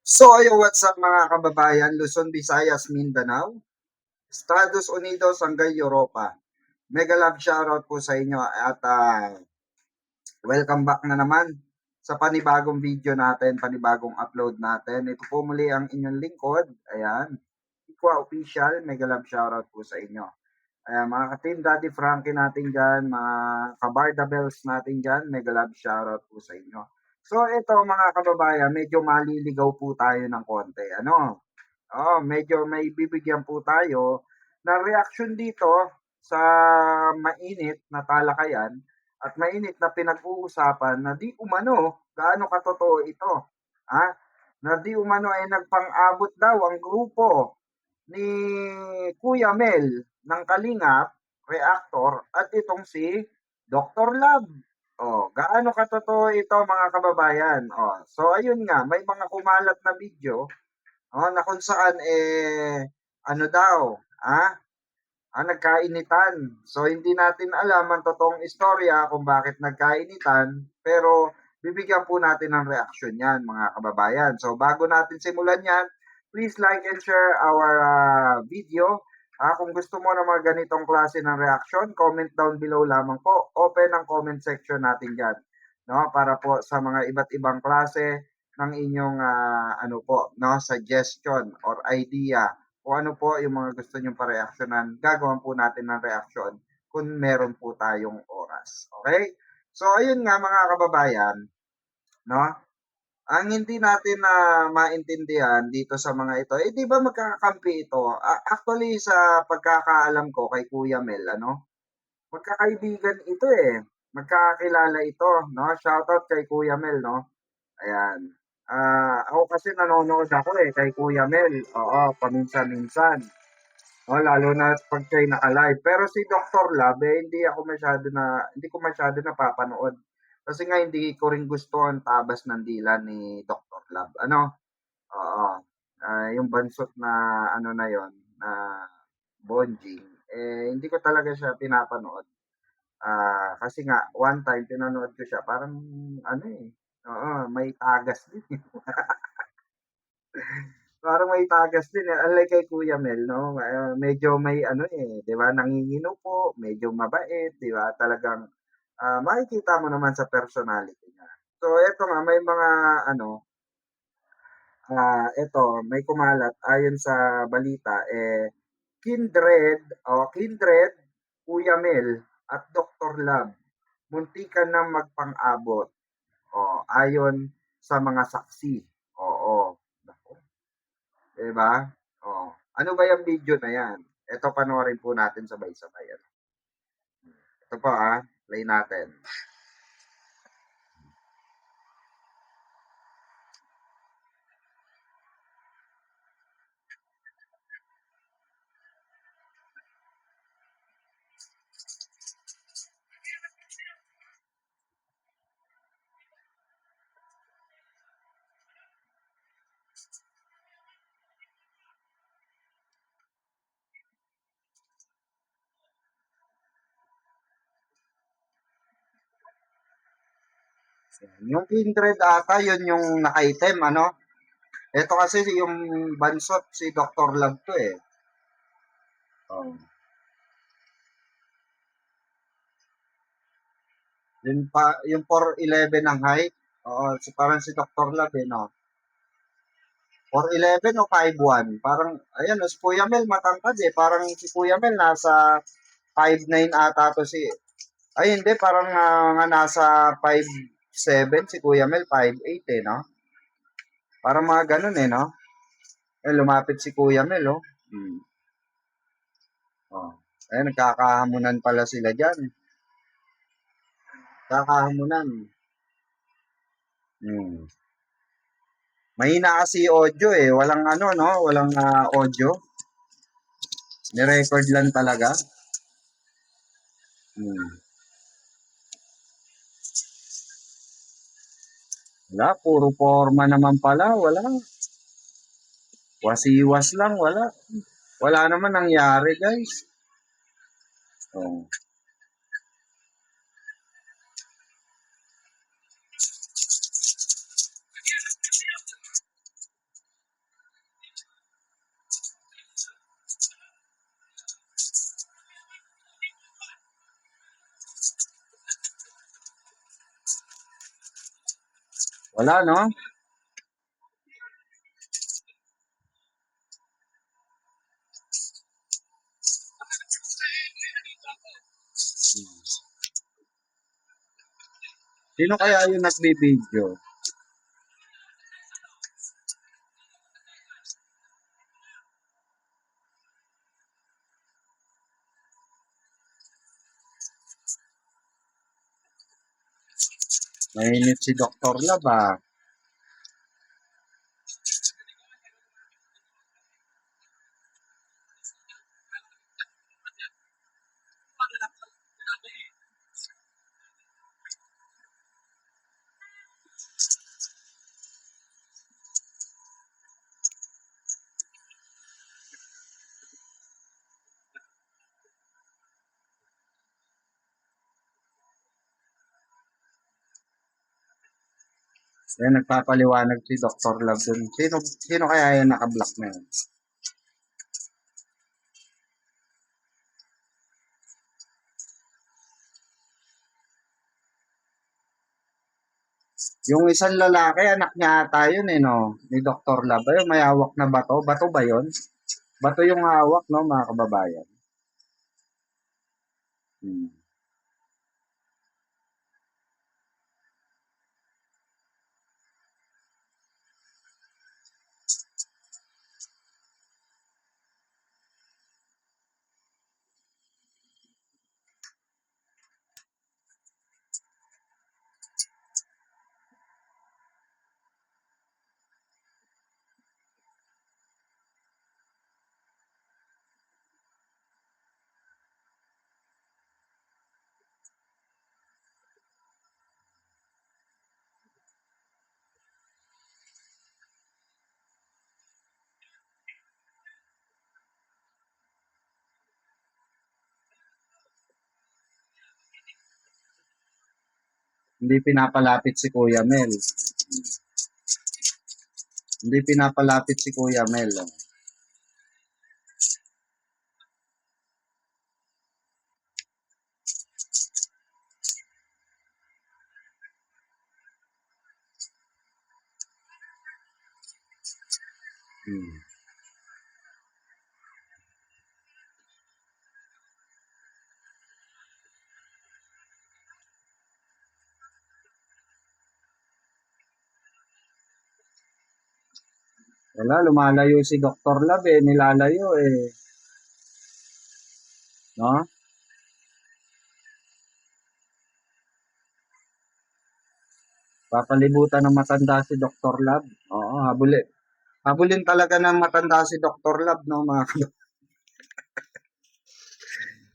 So ayun, what's up mga kababayan, Luzon, Visayas, Mindanao, Estados Unidos hanggang Europa. Mega love shoutout po sa inyo at welcome back na naman sa panibagong video natin, panibagong upload natin. Ito po muli ang inyong lingkod. Ayan, Ikwa Official, mega love shoutout po sa inyo. Ayan, mga ka-Team Daddy Frankie natin dyan, mga ka-Barda Bells natin dyan, mega love shoutout po sa inyo. So ito mga kababayan, medyo maliligaw po tayo ng konti. Ano? Oo, medyo may bibigyan po tayo ng reaksyon dito sa mainit na talakayan at mainit na pinag-uusapan na di umano gaano katotoo ito. Ha? Na di umano ay nagpang-abot daw ang grupo ni Kuya Mel ng Kalingap, reactor, at itong si Dr. Love. Oh, gaano katotoo ito mga kababayan? Oh, so ayun nga, may mga kumalat na video. Oo, na kung saan, ano daw, nagkainitan. So, hindi natin alam ang totoong istorya kung bakit nagkainitan, pero bibigyan po natin ng reaksyon yan, mga kababayan. So, bago natin simulan yan, please like and share our video. Kung gusto mo ng mga ganitong klase ng reaction, comment down below lamang po. Open ang comment section natin dyan. No, para po sa mga iba't ibang klase ng inyong ano po, no, suggestion or idea kung ano po yung mga gusto nyong pareaksyonan, gagawin po natin ng reaksyon kung meron po tayong oras. Okay? So, ayun nga mga kababayan, no? Ang hindi natin na maintindihan dito sa mga ito, eh di ba magkakakampi ito? Actually, sa pagkakaalam ko kay Kuya Mel, ano? Magkakaibigan ito eh. Magkakakilala ito, no? Shoutout kay Kuya Mel, no? Ayan. Ako kasi nanonood ako eh kay Kuya Mel. Oo, paminsan-minsan. Oh, lalo na 'pag siya'y naka-live. Pero si Doctor Love, eh, hindi ko masyado napapanood. Kasi nga hindi ko rin gusto ang tabas ng dila ni Doctor Love. Ano, oo, yung bansot na ano na yon na Bonjing, eh, hindi ko talaga siya pinapanood. Kasi nga one time pinanood ko siya parang ano, eh, oo, may tagas din, eh. Parang may tagas din, eh, unlike kay Kuya Mel 'no, medyo may ano, eh, 'di ba, nanginginupo, medyo mabait, 'di ba, talagang, makikita mo naman sa personality niya. So eto nga may mga ano, eto may kumalat ayon sa balita, Kindred, Kuya Mel at Doctor Love muntikan ng magpang-abot, ayon sa mga saksi. Oo, naku. 'Di ba? Oh, ano ba yung video na 'yan? Eto panoorin po natin sabay-sabay ano. Ito po, play natin. Yung Kindred ata yun yung naka-item ano. Ito kasi yung bansot si Dr. Love 'to, eh. Oh, yung 4'11" ang height. Oo, parang si Dr. Love, eh, 'no? 4'11" o 5'1", parang ayan, si Kuya Mel matangkad, eh, parang si Kuya Mel nasa 5'9" ata 'to ay hindi, parang, nga nasa 5'7" si Kuya Mel, 5'8", eh, 'no? Parang mga gano'n, eh, 'no? Lumapit si Kuya Mel, oh. Oh. Nagkakahamunan pala sila diyan, nagkakahamunan. Hmm. Mahina kasi audio, eh, walang ano 'no, walang, audio. Ni-record lang talaga. Hmm. Wala, puro porma naman pala, wala. Wasiwas lang, wala. Wala naman nangyari, guys. Oh. Wala, no? Sino kaya yung nagbibideo? Mainit si Dr. Lab, ah. Yan, nagpapaliwanag si Dr. Lab dun. Sino kaya yung naka-block na yun? Yung isang lalaki, anak niya ata yun eh, no? Ni Dr. Lab. Ayun, may hawak na bato. Bato ba yun? Bato yung hawak, no, mga kababayan? Hmm. Hindi pinapalapit si Kuya Mel. Hindi pinapalapit si Kuya Mel. Oh. Hmm. Wala, lumalayo si Dr. Lab eh. Nilalayo eh. No? Papalibutan ng matanda si Dr. Lab. Oo, habulin. Habulin talaga ng matanda si Dr. Lab, no, mga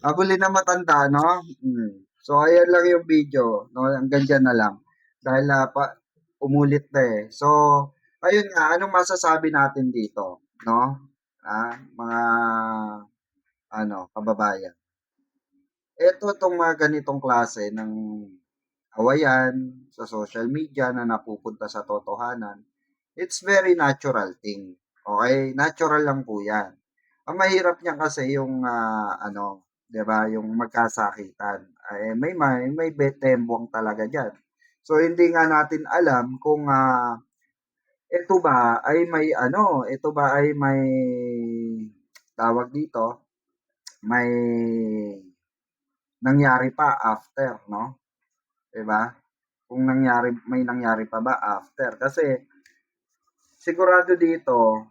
habulin ng matanda, no? Hmm. So, ayan lang yung video, no? Hanggang dyan na lang. Dahil umulit na eh. So, ayun nga, anong masasabi natin dito, no? Mga kababayan. Ito tong mga ganitong klase ng awayan sa social media na napupunta sa totohanan, it's very natural thing. Okay? Natural lang po yan. Ang mahirap niyan kasi yung 'di ba, yung magkasakitan. May betembong talaga diyan. So hindi nga natin alam kung ito ba ay ito ba ay may tawag dito, may nangyari pa after, no? 'Di ba? Kung may nangyari pa ba after kasi sigurado dito,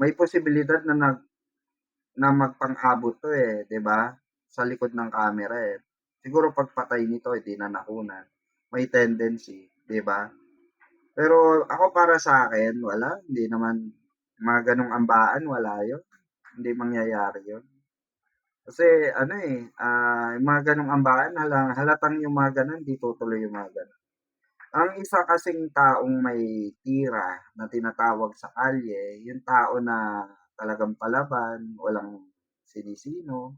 may posibilidad na magpang-abot 'to, eh, 'di ba, sa likod ng camera, eh. Siguro pagpatay nito hindi na nakunan, may tendency, 'di ba? Pero ako para sa akin wala, hindi naman mga gano'ng ambaan wala 'yun, hindi mangyayari 'yun. Kasi yung mga gano'ng ambaan halatang yung mga gano'n hindi tutuloy yung mga gano'n. Ang isa kasing taong may tira na tinatawag sa kalye, yung tao na talagang palaban, walang sinisino,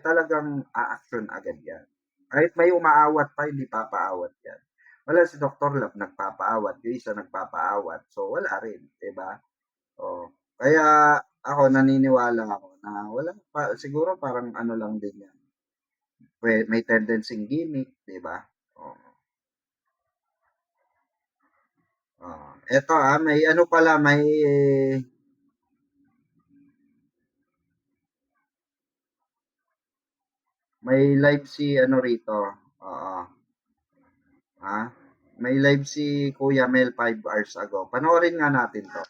talagang aaksyon agad yan. Kahit may umaawat pa, hindi papaawat yan. Wala si Dr. Love nagpapaawat, yung isa nagpapaawat. So, wala rin, di ba? Oh. Kaya ako naniniwala ako na wala pa, siguro parang ano lang din yan. May tendency gimmick, di ba? Oh. Eto, may ano pala, may live si ano rito. Oo. Ah, may live si Kuya Mel 5 hours ago. Panoorin nga natin 'to.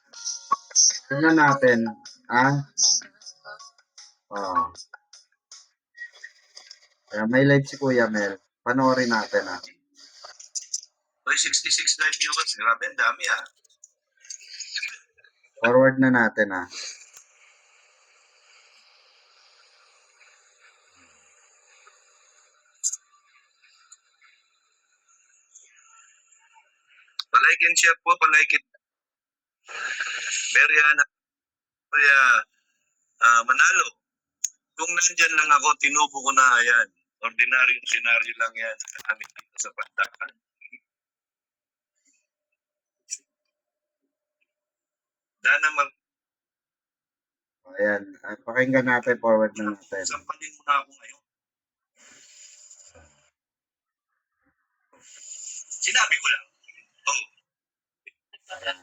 Tingnan natin. Ah, oo. May live si Kuya Mel. Panoorin natin, ah. May 66 live viewers. Grabe, ang dami, ah. Forward na natin, ah. Palike and share po, palike it. Beriana, Kuya Manalo. Kung nandyan lang ako, tinubo ko na yan. Ordinaryong senaryo lang yan namin dito sa Pandakan. Dana mag... Ayan, pakinggan natin, forward na natin. Sampalin mo na ako ngayon. Sinabi ko lang. Oh. Ayan.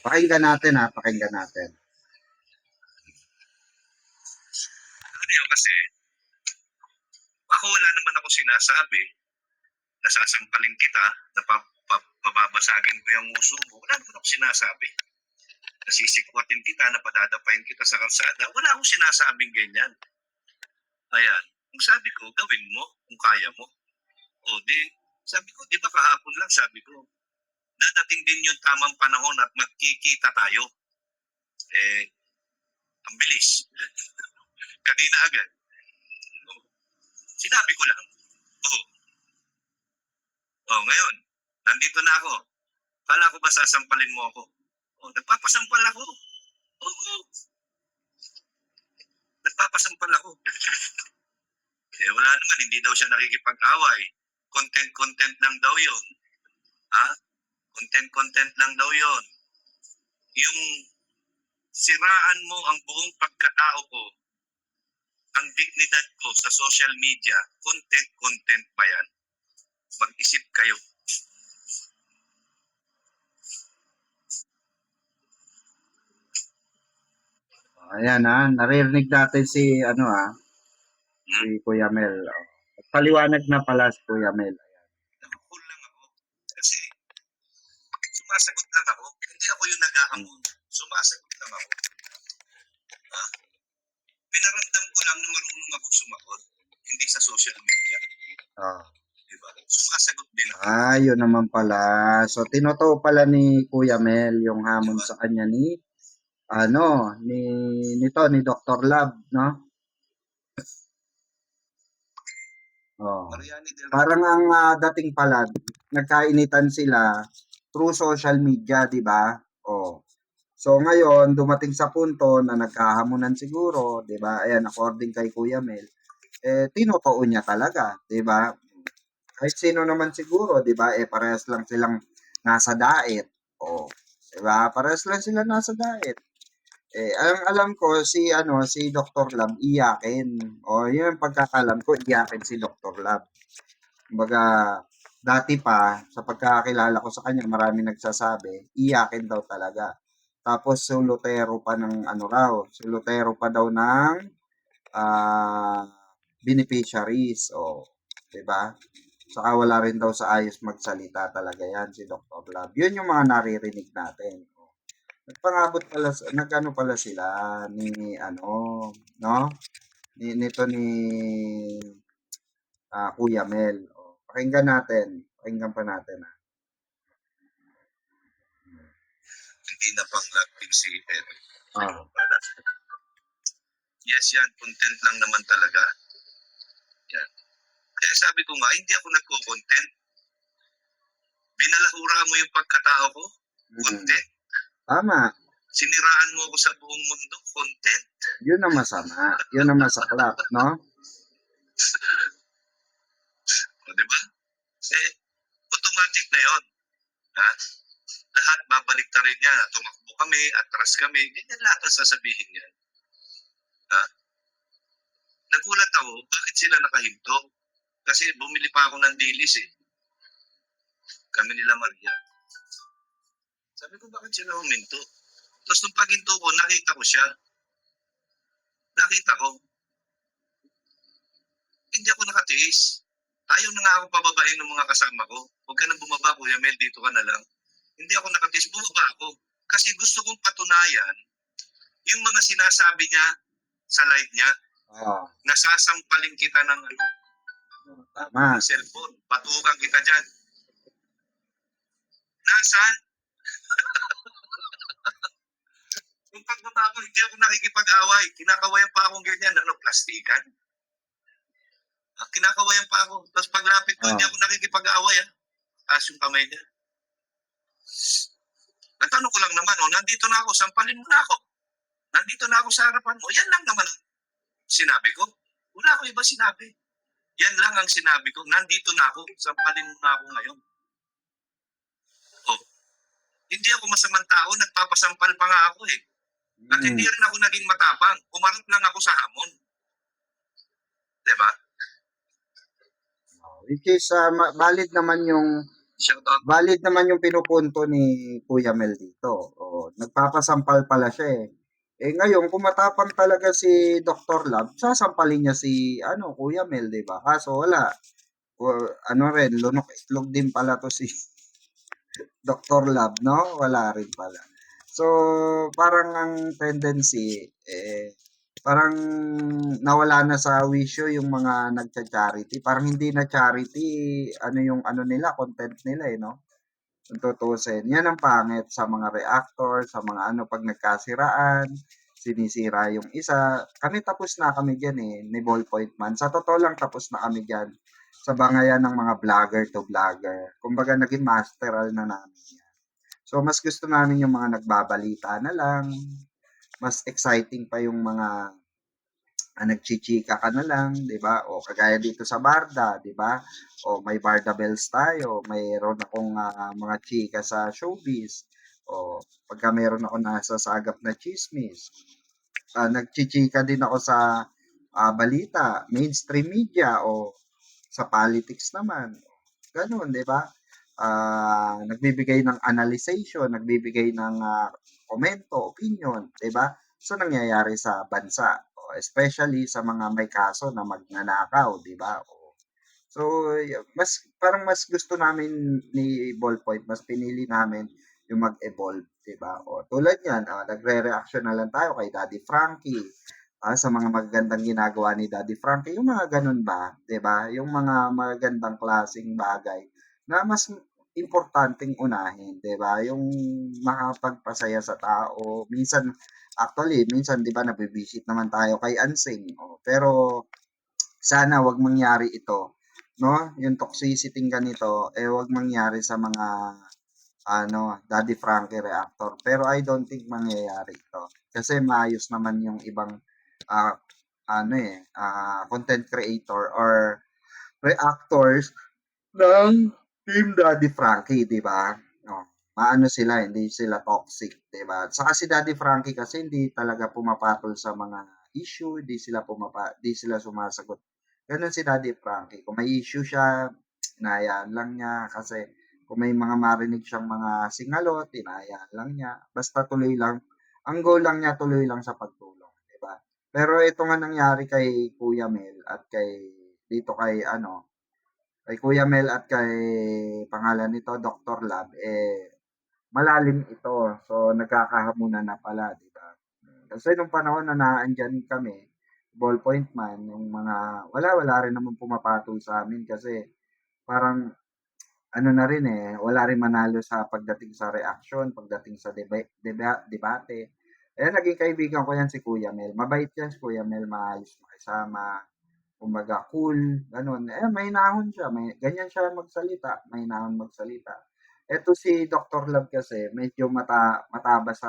Pakinggan natin, ha, pakinggan natin. Ano yun, kasi ako wala naman ako sinasabi na sasampalin kita, na pababasagin ko yung uso mo. Wala naman ako sinasabi. Nasisikwatin kita, na padadapain kita sa kalsada. Wala akong sinasabing ganyan. Ayan. Kung sabi ko, gawin mo kung kaya mo. O di, sabi ko, di ba kahapon lang sabi ko, dadating din yung tamang panahon at magkikita tayo. Eh, ang bilis. Kanina agad. O, sinabi ko lang. Ngayon, nandito na ako. Kala ko ba sasampalin mo ako? Nagpapasampal ako. Oo, nagpapasampal ako. Wala naman, hindi daw siya nakikipag-away. Content lang daw yun. Ha? Content lang daw yun. Yung siraan mo ang buong pagkatao ko, ang dignidad ko sa social media, content ba yan? Mag-isip kayo. Ayan, naririnig natin si si Kuya Mel. Paliwanag na pala si Kuya Mel. Nakapul lang ako. Kasi sumasagot lang ako. Hindi ako yung nag-ahamon. Sumasagot lang ako. Ha? Pinaramdam ko lang na marunong ako sumagot. Hindi sa social media. Diba? Sumasagot din ako. Yun naman pala. So, tinotoo pala ni Kuya Mel yung hamon sa kanya ni ni Dr. Lab, no? Parang ang dating pala, nagkainitan sila through social media, di ba? So ngayon, dumating sa punto na nagkahamunan siguro, di ba? Ayan, according kay Kuya Mel, tinotoo niya talaga, di ba? Kahit sino naman siguro, di ba? Parehas lang silang nasa daet. Di ba? Parehas lang sila nasa daet. Ang alam ko si Dr. Lab iyakin. Yun ang pagkakalam ko, iyakin si Dr. Lab. Kumbaga, dati pa sa pagkakakilala ko sa kanya, maraming nagsasabi, iyakin daw talaga. Tapos sulutero pa ng sulutero pa daw ng beneficiaries, 'di ba? Saka wala rin daw sa ayos magsalita talaga yan si Dr. Lab. Yun yung mga naririnig natin. Nagpangabot pala, nagano pala sila ni no? Nito ni Kuya Mel. Pakinggan natin. Pakinggan pa natin. Hindi na pang lagping si Eric. Yes, yan. Content lang naman talaga. Yan. Kaya sabi ko nga, hindi ako nagko-content. Binalahura mo yung pagkatao ko. Content. Tama. Siniraan mo ako sa buong mundo. Content. Yun ang masama. Yun ang masaklap, no? Diba? Automatic na yun. Ha? Lahat babalik na rin yan. Tumakbo kami, atras kami. Ganyan lahat ang sasabihin niya. Ha? Nagulat ako, bakit sila nakahinto? Kasi bumili pa ako ng dilis eh. Kami nila Maria. Sabi ko, bakit sila huminto? Tapos nung paghinto ko, nakita ko siya. Nakita ko, hindi ako nakatiis. Ayaw na nga ako pababain ng mga kasama ko. Huwag ka nang bumaba, Kuya Mel, dito ka na lang. Hindi ako nakatiis, bumaba ako. Kasi gusto kong patunayan yung mga sinasabi niya sa live niya, Oo. nasasampalin kita ng Tama. cellphone, batukan kita dyan. Nasaan? Yung pagbaba ko, hindi ako nakikipag-away. Kinakawayan pa akong ganyan, plastikan. Kinakawayan pa ako. Tapos paglapit ko, hindi ako nakikipag-away. Taas yung kamay niya. Natanong ko lang naman, nandito na ako, sampalin mo na ako. Nandito na ako sa harapan mo. Yan lang naman ang sinabi ko. Wala akong iba sinabi. Yan lang ang sinabi ko. Nandito na ako, sampalin mo na ako ngayon. Hindi ako masamang tao, nagpapasampal pa nga ako eh. At hindi rin ako naging matapang. Umarap lang ako sa hamon. Diba? Which is, valid naman yung pinupunto ni Kuya Mel dito. Nagpapasampal pala siya eh. Ngayon, kung matapang talaga si Dr. Love, sasampalin niya si Kuya Mel, 'di ba? Kaso wala. Lunok itlog din pala to si Dr. Love, no? Wala rin pala. So, parang ang tendency, parang nawala na sa wisyo yung mga nagcha-charity. Parang hindi na charity, yung nila, content nila no? Kung tutusin. Yan ang pangit sa mga reactor, sa mga pag nagkasiraan, sinisira yung isa. Tapos na kami dyan ni Ballpoint Man. Sa totoo lang, tapos na kami dyan sa bangayan ng mga vlogger to vlogger. Kumbaga, naging masteral na namin yan. So, mas gusto namin yung mga nagbabalita na lang. Mas exciting pa yung mga nagchichika ka na lang, 'di ba? O kagaya dito sa Barda, 'di ba? O may Barda Bells tayo, mayroon akong mga chika sa showbiz. O pagka meron ako nasa sagap na chismis, nagchichika din ako sa balita, mainstream media o sa politics naman. Ganun, 'di ba? Nagbibigay ng analyzation, nagbibigay ng komento, opinion, 'di ba? So nangyayari sa bansa, especially sa mga may kaso na magnanakaw, 'di ba? So mas gusto namin ni Ballpoint, mas pinili namin yung mag-evolve, 'di ba? Tulad niyan, nagre-reaction na lang tayo kay Daddy Frankie. Sa mga magagandang ginagawa ni Daddy Frankie, yung mga ganun ba, 'di ba? Yung mga magagandang klaseng bagay na mas importanteng unahin, 'di ba? Yung makapagpasaya sa tao. Minsan 'di ba nabibisit naman tayo kay Ansing. Pero sana 'wag mangyari ito, no? Yung toxicity ganito wag mangyari sa mga Daddy Frankie reactor. Pero I don't think mangyayari ito. Kasi maayos naman yung ibang ah, content creator or reactors ng Team Daddy Frankie, 'di ba? Maano sila, hindi sila toxic, 'di ba? Saka si Daddy Frankie kasi hindi talaga pumapatol sa mga issue, di sila sumasagot. Ganun si Daddy Frankie. Kung may issue siya, hinahayaan lang niya kasi kung may mga marinig siyang mga singalot, hinahayaan lang niya. Basta tuloy lang. Ang goal lang niya tuloy lang sa pagtulong, 'di ba? Pero ito nga nangyari kay Kuya Mel at kay Kuya Mel at kay pangalan nito Dr. Lab malalim ito. So nagkakahamunan na pala, 'di ba? Kasi nung panahon na naandiyan kami, Ballpoint Man, yung mga wala rin naman pumapatol sa amin kasi parang na rin wala rin manalo sa pagdating sa reaction, pagdating sa debate. Naging kaibigan ko yan si Kuya Mel. Mabait yan si Kuya Mel, maayos makisama, kumbaga cool, ganun. Mahinahon siya, ganyan siya magsalita, mahinahon magsalita. Eto si Dr. Love kasi medyo matabas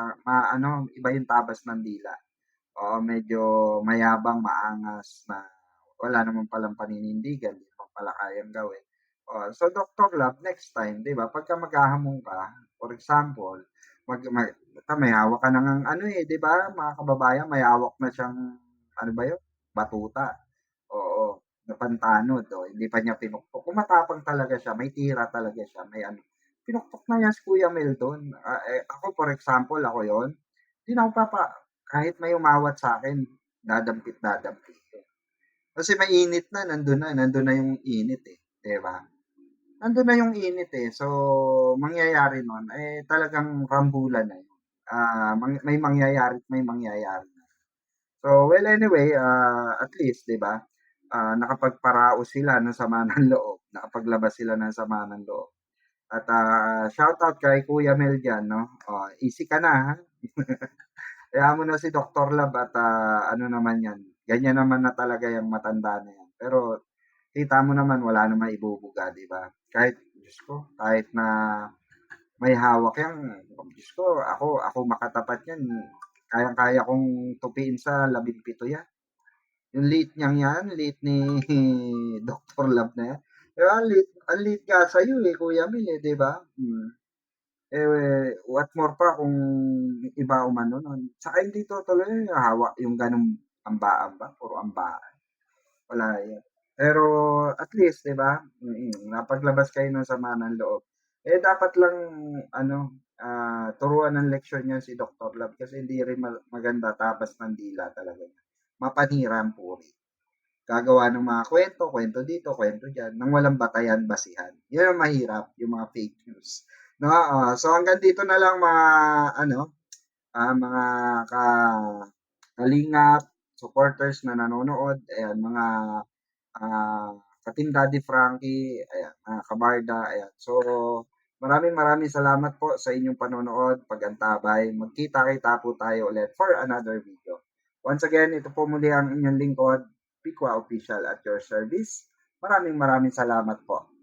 iba yung tabas ng dila. Oo, medyo mayabang, maangas na wala naman palang paninindigan, di naman pala kayang gawin. So Dr. Love, next time, di ba, pagka maghahamon ka, for example, may hawak ka ng di ba, mga kababayan, may hawak na siyang, ano ba yun, batuta. Oo, na pantanod, hindi pa niya pinukpok. Kung matapang talaga siya, may tira talaga siya, may pinukpok na niya si Kuya Mel dun. Ako for example, ako yon, 'di na ako kahit may umawat sa'kin, dadampit ko. Kasi mainit na, nandun na yung init, eh, 'di ba? Nandun na yung init, eh. So, mangyayari nun, eh, talagang rambulan na yun. May mangyayari at may mangyayari na. So, well, anyway, at least, 'di ba, nakapagparaos sila ng sama ng loob, nakapaglabas sila ng sama ng loob. At, shoutout kay Kuya Mel diyan 'no, easy ka na, ha. Hayaan mo na si Doctor Love at, ano naman 'yan, ganyan naman na talaga yang matanda na 'yan. Pero kita mo naman wala namang ibubuga, 'di ba? Kahit Diyos ko, kahit na may hawak 'yan, Diyos ko, ako makatapat niyan, kayang-kaya kong tupiin sa 17 'yan. Yung liit niyang 'yan, liit ni Doctor Love na 'yan. 'Di ba ang liit nga sa'yo, eh, Kuya Mel, eh, 'di ba? What more pa kung iba umano nun. Saka hindi tutuloy hawak yung gano'ng amba-amba, puro ambaan, wala 'yan. Pero at least 'di ba, napaglabas kayo ng sama ng loob. Eh, dapat lang ano, turuan ng leksyon 'yan si Doctor Love kasi hindi rin maganda tapas ng dila talaga. Mapanira ang puri. Gagawa ng mga kwento, kwento dito, kwento diyan, nang walang batayan, basihan. 'Yun ang mahirap, yung mga fake news, 'no? So hanggang dito na lang mga ano, mga kalingap, supporters na nanonood, ayan, mga ah, ka-Team Daddy Frankie, ayan, kabarda, ayan. So, maraming maraming salamat po sa inyong panonood, pag-antabay. Magkita-kita po tayo ulit for another video. Once again, ito po muli ang inyong lingkod, Pikwa Official at your service. Maraming maraming salamat po.